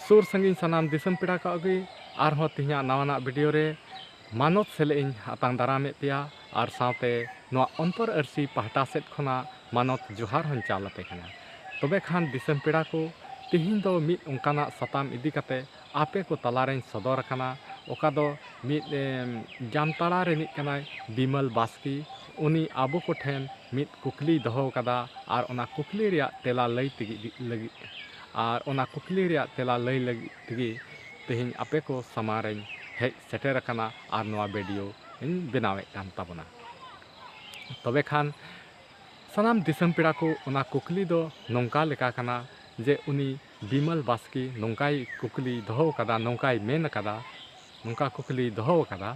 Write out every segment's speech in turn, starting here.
सुर संगीन सानाम दिसम पेड़ा का अगी आरहों तिहिया नवाना वीडियो रे मानत सेले इन आतांग दारामे पेया और साथे नोआ अंतर अरसी पहटा सेट खना मानत जोहार हन चालते कना तबे खान दिसम पेड़ा को तिहिन दो मिद उनकाना सताम इदी कते आपे को तलारें सदर कना ओका दो मिद जामताड़ा रे निक कनाय बिमल बास्की उनी आबो को ठेन मिद कुकली दहो कदा और ओना कुकली रिया तेला लई तिगी लगी और ओना कुकली रिया तेला लई लगी तिगी तेहिन आपे को समारें हेज सेटेर कना और नोआ वीडियो इन बनावे कान ताबना तबे खान सानाम दिसम पेड़ा को ओना कुकली दो नोंका लेका कना जे उनी बिमल बास्की नोंकाई कुकली दहो कदा नोंकाई मेन कदा नोंका कुकली दहो कदा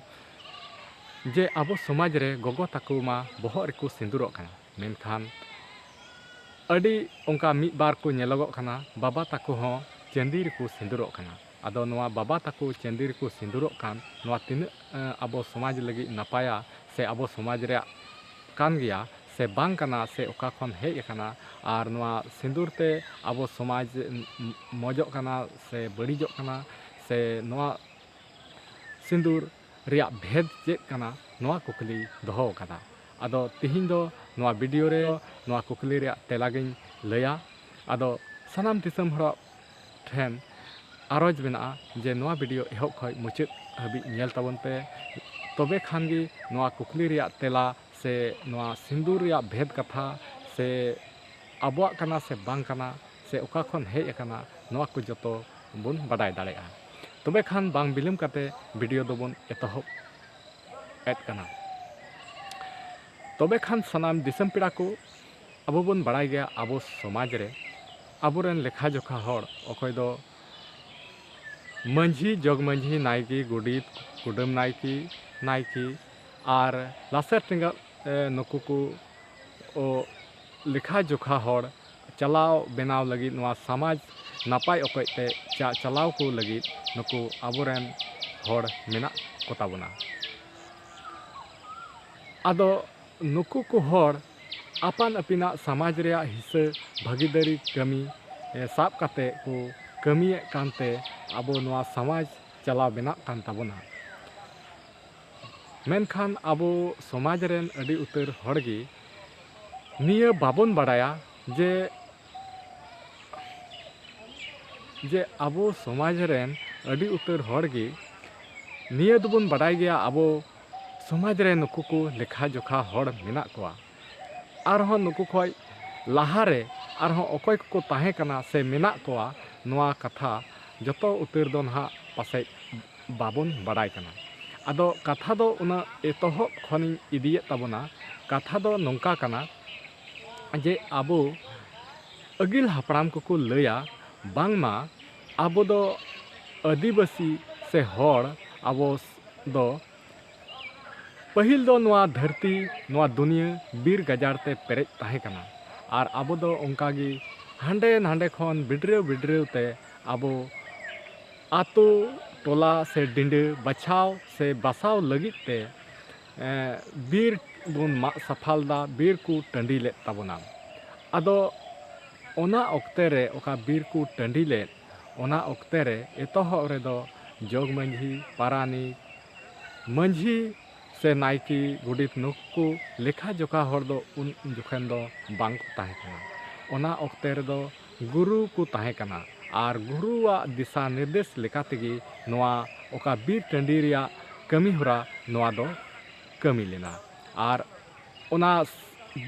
जे आबो समाज रे गोगो ताकू मा बोहग रेको सिंदूरोग कना मेनखान अडी ओंका मिद बार को नेलोगोग कना बाबा ताकू हो चेंदी रेको सिंदूरोग कना आदो नोआ बाबा ताकू चेंदी रेको सिंदूरोग कान नोआ तिना आबो समाज लगी नापाया से आबो समाज रे कान गया से बांग कना से ओका खन हेज कना और नोआ सिंदूर ते आबो समाज मजोग कना से बड़ीजोग कना से नोआ सिंदूर रिया भेद चेक कना नोआ कुकली दहो कदा आदो तिहिन दो नोआ वीडियो रे नोआ कुकली रिया तेलागिन लया आदो सानाम दिसम हरो ठेन आरोज बेना जे नोआ वीडियो एहब खय मुचाद हाबि नेल ताबन पे तबे खान गी नोआ कुकली रिया तेला से नोआ सिंदूर रिया भेद कथा से आबोआ कना से बांग कना से ओका खन हेज कना नोआ को जतो बुन बाडाय दाड़ेया तबे खान बांग बिलम कते वीडियो दोबन एतहब एड कना तबे खान सानाम दिसम पेड़ा को आबो बन बाड़ाय गया आबो समाज रे आबोरेन लेखा जोखा हर अकय दो मंझी जगमंझी नायकी गुडित कुडम नायकी और लासेर टिंगा नुकु को लेखा जोखा हर चलाव बेनाव लगी नोआ समाज नापाय अकयते चलाव को लगी नुकु आबोरेन हर मेना कोताबोना आदो नुकु को हर आपान अपिना समाज रे हिस्सा भागीदारी कमी साब काते को कमिये कानते आबो नोआ समाज चलाव बेना कान ताबोना मेनखान आबो समाज रेन अडी उतर हड़गी निया बाबन बाडाया जे आबो समाज रेन अडी उतर हड़गी निया दोबन बाडाय गया आबो समाज रे नुकु को लेखा जोखा हड़ मेना कोआ आरहों नुकु खय लाहारे आरहों अकय को ताहे कना से मेना कोआ नोआ कथा जतो उतर दो ना पासे बाबन बाडाय कना आदो कथा दो उना एतहब खनि इदिये ताबोना कथा दो नोंका कना जे आबो अगिल हापराम को लया बांगमा आबो दो आदिवासी से हड़ आबो दो पहिल दो नोआ धरती नोआ दुनिया बीर गजार ते पेरेज ताहे कना और आबो दो उनकागी हांडे नांडे खन बिड्रेव ते आबो आतो टोला से डिंडे बचाव से बसाव लगित ते बीर बुन मा सफालदा बीर को टंडी ले ताबोना आदो ओना ओक्ते रे ओका बीर को टंडी ले ओना ओक्ते रे एतोहब रे दो जोग मंझी पारानी मंझी से नायकी गुडित नुकु लेखा जोखा हर दो उन जोखन दो बांग को ताहे कना ओना ओक्ते रे दो गुरु को ताहे कना और गुरुआ दिशा निर्देश लेकातेगी नोआ ओका बीर टंडी रिया कमी होरा नोआ दो कमी लेना और ओना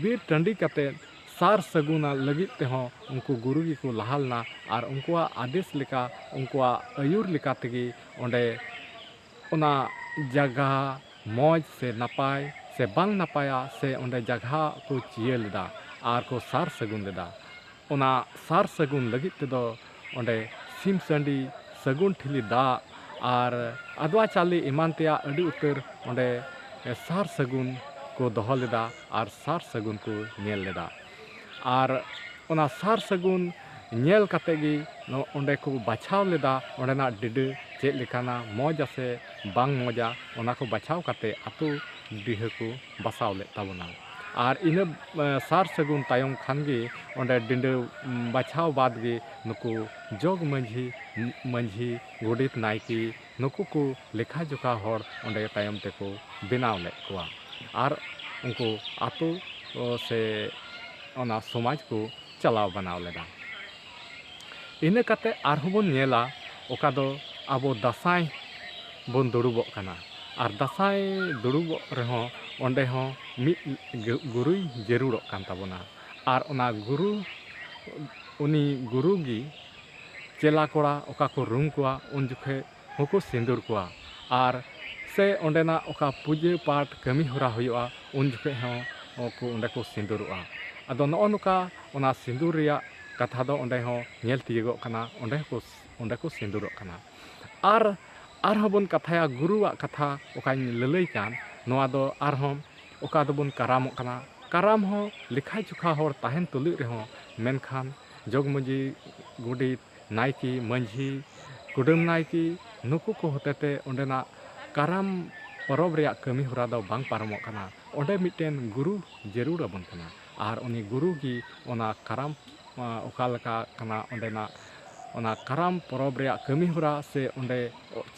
बीर टंडी कते सार सगुना लगित ते हो उनको गुरु की को लहालना और उनकुआ आदेश लेका उनकुआ अयुर लेकातेगी ओंडे ओना जगह मौज से नपाय से बांग नपाया से ओंडे जगह को चिये लेदा और को सार सगुन लेदा ओना सार सगुन लगित ते दो ओंडे सिम संडी सगुन ठिली दा और अदवा चाली इमान तेया अडी उतर ओंडे सार सगुन को दोहो लेदा और सार सगुन को नेल लेदा और ओना सार सगुन नेल कातेगी ओंडे को बाछाव लेदा ओंडेना डिडे चेक लेकाना मौज से बांग मौजा ओना को बाछाव काते आतु डिह को बसाव ले ताबोना और इन सार सगुन तायम खान गे ओंडे डिंडे बाछाव बाद गे नुकु जोग मंझी मंझी गोडित नायकी नुकु को लेखा जोखा हर ओंडे तायम तेको बेनाव ले कोआ और उनको आतो से ओना समाज को चलाव बनाव लेदा इन कते आरहु बन नेला ओका दो आबो दासाई बन दुड़ुबो कना और दासाई दुड़ुबो रहो ओंडे हो मि गुरुई जरूरत कान ताबोना और ओना गुरु उनी गुरु गी चेला कोड़ा ओका को रूम कोआ उन जुखे होको सिंदूर कोआ और से ओंडेना ओका पूजा पाठ कमी होरा हुआ उन जुखे हो को ओंडे को सिंदूरआ अदो नो नुका ओना सिंदूर रिया कथा दो ओंडे हो नेल तियगो कना ओंडे को सिंदूरक कना आर हबन कथाया गुरुआ कथा ओकाኝ ललई कान नोआ दो आर हम ओका दोबन कारामो कना काराम हो लिखा चुखा हर ताहेन तुलुग रेहो मेनखान जोगमजी गुडित नायकी मंझी कुडम नायकी नुकु को होतेते ओंडेना काराम परब रिया कमी होरा दो बांग पारमो कना ओंडे मिटेन गुरु जरूर अबन कना और उनी गुरु की ओना काराम ओका लका कना ओंडेना ओना काराम परब रिया कमी होरा से ओंडे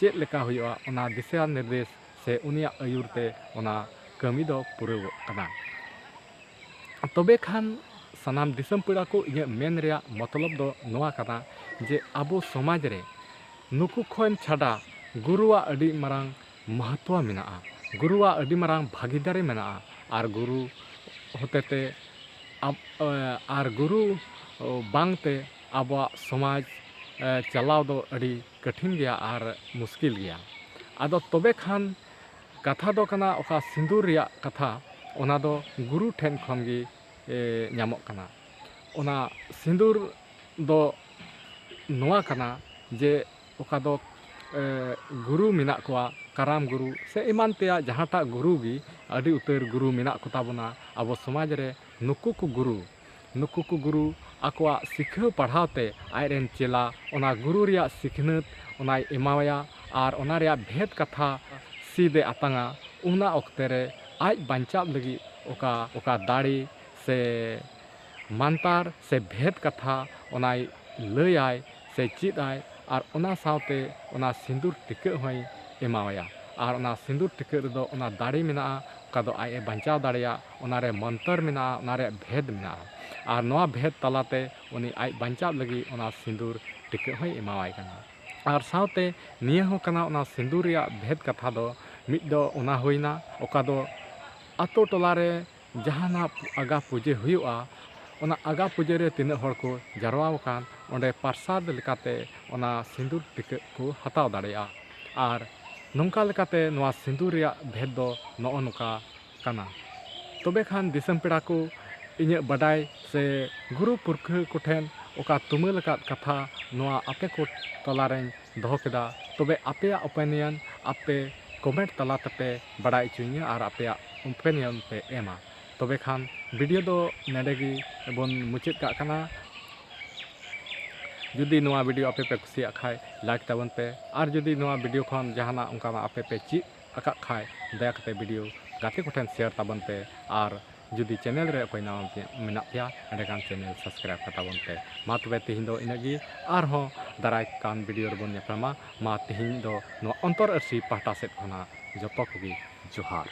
चेद लेका हुआ ओना दिशा निर्देश से उनिया आयुरते ओना कमी दो पुरव कना तबे खान सनाम दिसम पेड़ा को इया मेन रिया मतलब दो नोआ कना जे आबो समाज रे नुकु खोन छाडा गुरुआ अडी मारांग महत्व मेना गुरुआ अडी मारांग भागीदारी मेना और गुरु होतेते और गुरु बांगते आबो समाज चलाव दो अडी कठिन गया और मुश्किल गया आदो तबे खान कथा दो कना ओका सिंदूर रिया कथा ओना दो गुरु ठेन खन गे ᱧᱟᱢᱚᱜ ᱠᱟᱱᱟ ओना सिंदूर दो नोआ कना जे ओका दो गुरु मिना कोआ काराम गुरु से इमान तेया जहाटा गुरु गी अडी उतर गुरु मिना को ताबोना आबो समाज रे नुकु को गुरु आकोआ सिखा पढ़ावते आयरेन चेला ओना गुरु रिया सिखनत ओनाय एमावया और ओना रिया भेद कथा सीदे आतांगा उना ओक्ते रे आज बांचाव लगी ओका दाड़ी से मानतार से भेद कथा ओनाय लयाय से चिदाय और ओना सावते ओना सिंदूर टिका होय एमावया और ओना सिंदूर टिका रेदो ओना दाड़ी मेना ओका दो आय बांचाव दाड़िया ओना रे मंतर मेना ओना रे भेद मेना और नोआ भेद तलाते उनी आय बांचाव लगी ओना सिंदूर टिका होय एमावाय कना और सावते निया हो कना ओना सिंदूर रिया भेद कथा दो मिद दो ओना होइना ओका दो आतो टोला रे जहाना आगा पूजे हुआ ओना आगा पूजे रे तिना हर को जारवा कान ओंडे प्रसाद लेकाते ओना सिंदूर टिका को हताव दाड़िया और नोंका लेकाते नोआ सिंदूर रिया भेद दो नो नुका कना तबे खान दिसम पेड़ा को इᱧ बडाय से गुरु पुरखा कोठेन ओका तुमल कथा नोआ आपे को तलारें दहो केदा तबे आपे ओपिनियन आपे कमेंट तला तपे बडाय चुइया और आपे ओपिनियन पे एमा तबे खान वीडियो दो नेडेगी बन मुचाद का कना जुदी नोआ वीडियो आपे पे कुसिया खाय लाइक ताबन पे और जुदी नोआ वीडियो खन जहाना उनका आपे पे ची अका खाय दया कते वीडियो गाते कोठेन शेयर ताबन पे और जुदी चैनल रे कोई नाम मेना पिया एंडेकान चैनल सब्सक्राइब कताबन पे मा तबे तिहिन दो इनगी और हो दाराय कान वीडियो रबन नेपमा मा तिहिन दो नो अंतर अर्सी पाटा सेट खना जतो कोगी जोहार।